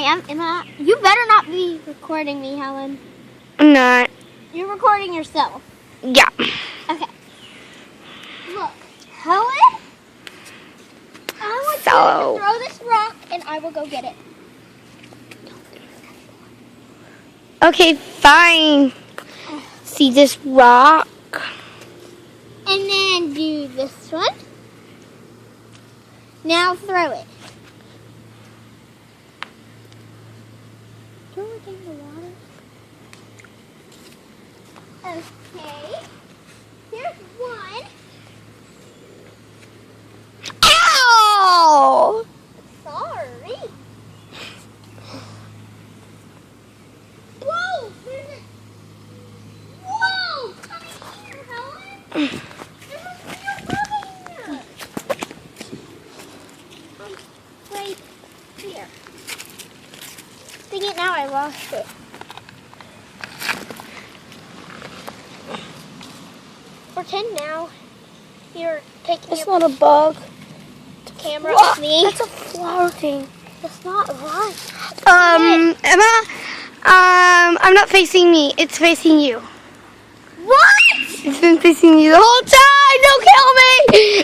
am Emma. You better not be recording me, Helen. I'm not. You're recording yourself. Yeah. Okay. Look, Helen, I want you to throw this rock and I will go get it. Okay, fine. See this rock? And then do this one. Now throw it. Throw it in the water. Okay. Here's one. Ow! Sorry. Whoa! Whoa! Come here, Helen. This is where you're going. Right here. Dang it, now I lost it. Pretend now you're taking It's not a bug. camera with me. That's a flower thing. That's not right. Emma, I'm not facing me. It's facing you. What? It's been facing you the whole time. Don't kill me.